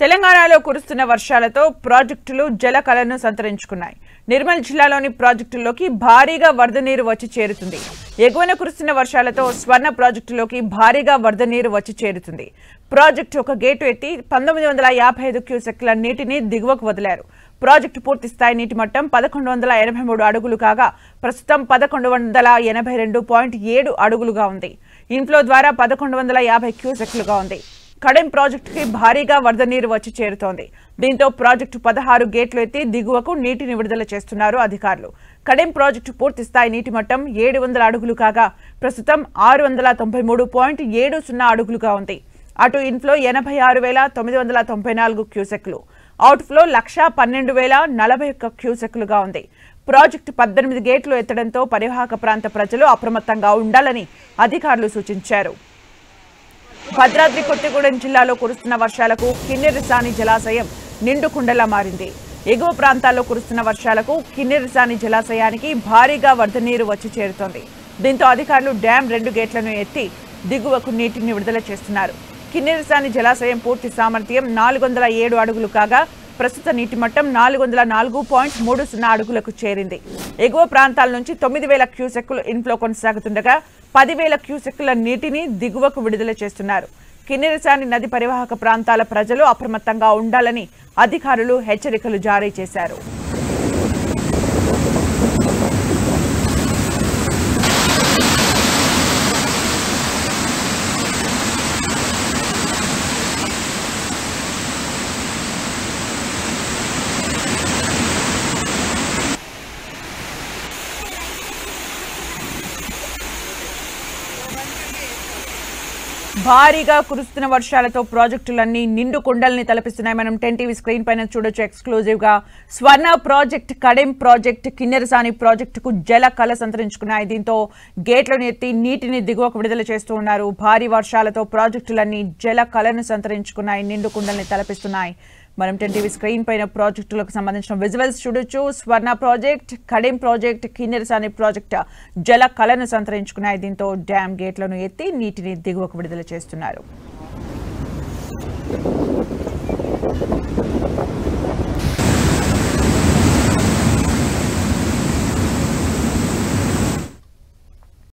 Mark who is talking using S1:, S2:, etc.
S1: తెలంగాణలో కురుస్తున్న వర్షాలతో ప్రాజెక్టులు జలకళను సంతరించుకున్నాయి. నిర్మల్ జిల్లాలోని ప్రాజెక్టుల్లోకి భారీగా వరద నీరు వచ్చి చేరుతుంది. ఎగువన కురుస్తున్న వర్షాలతో స్వర్ణ ప్రాజెక్టులోకి భారీగా వరద నీరు వచ్చి చేరుతుంది. ప్రాజెక్టు ఒక గేటు ఎత్తి 1955 క్యూసెక్ల నీటిని దిగువకు వదిలారు. ప్రాజెక్టు పూర్తి స్థాయి నీటి మట్టం 1183 అడుగులు కాగా ప్రస్తుతం 1182.7 అడుగులుగా ఉంది. ఇన్ఫ్లో ద్వారా 1150 క్యూసెక్లుగా ఉంది. కడెం ప్రాజెక్టుకి భారీగా వరద నీరు వచ్చి చేరుతోంది. దీంతో ప్రాజెక్టు 16 గేట్లు ఎత్తి దిగువకు నీటిని విడుదల చేస్తున్నారు అధికారులు. కడెం ప్రాజెక్టు పూర్తి స్థాయి నీటి మట్టం 700 అడుగులు కాగా ప్రస్తుతం 693.70 అడుగులుగా ఉంది. అటు ఇన్ఫ్లో 86,994 క్యూసెక్లు, అవుట్ఫ్లో 1,12,041 క్యూసెక్లుగా ఉంది. ప్రాజెక్టు 18 గేట్లు ఎత్తడంతో పరివాహక ప్రాంత ప్రజలు అప్రమత్తంగా ఉండాలని అధికారులు సూచించారు. భద్రాద్రి కొత్తగూడెం జిల్లాలో కురుస్తున్న వర్షాలకు కిన్నెరసాని జలాశయం నిండుకుండలా మారింది. ఎగువ ప్రాంతాల్లో కురుస్తున్న వర్షాలకు కిన్నెరసాని జలాశయానికి భారీగా వరద నీరు వచ్చి చేరుతోంది. దీంతో అధికారులు డ్యాం 2 గేట్లను ఎత్తి దిగువకు నీటిని విడుదల చేస్తున్నారు. కిన్నెరసాని జలాశయం పూర్తి సామర్థ్యం 407 అడుగులు కాగా ప్రస్తుత నీటి మట్టం 404.30 అడుగులకు చేరింది. ఎగువ ప్రాంతాల నుంచి 9,000 క్యూసెక్కులు ఇన్ఫ్లో కొనసాగుతుండగా 10,000 క్యూసెక్కుల నీటిని దిగువకు విడుదల చేస్తున్నారు. కిన్నెరసాని నది పరివాహక ప్రాంతాల ప్రజలు అప్రమత్తంగా ఉండాలని అధికారులు హెచ్చరికలు జారీ చేశారు. భారీగా కురుస్తున్న వర్షాలతో ప్రాజెక్టులన్నీ నిండు కుండల్ని తలపిస్తున్నాయి. మనం 10 టీవీ స్క్రీన్ పైన చూడొచ్చు. ఎక్స్క్లూజివ్ గా స్వర్ణ ప్రాజెక్ట్, కడెం ప్రాజెక్ట్, కిన్నెరసాని ప్రాజెక్టుకు జల కళ సంతరించుకున్నాయి. దీంతో గేట్లను ఎత్తి నీటిని దిగువకు విడుదల చేస్తూ ఉన్నారు. భారీ వర్షాలతో ప్రాజెక్టులన్నీ జల కళను సంతరించుకున్నాయి, నిండు కుండల్ని తలపిస్తున్నాయి. మనం 10 టీవీ స్క్రీన్ పైన ప్రాజెక్టులకు సంబంధించిన విజువల్స్ చూడొచ్చు. స్వర్ణ project, Kadem project, Kinnerasani project జల కళను సంతరించుకున్నాయి. దీంతో డ్యాం గేట్లను ఎత్తి నీటిని దిగువకు విడుదల చేస్తున్నారు.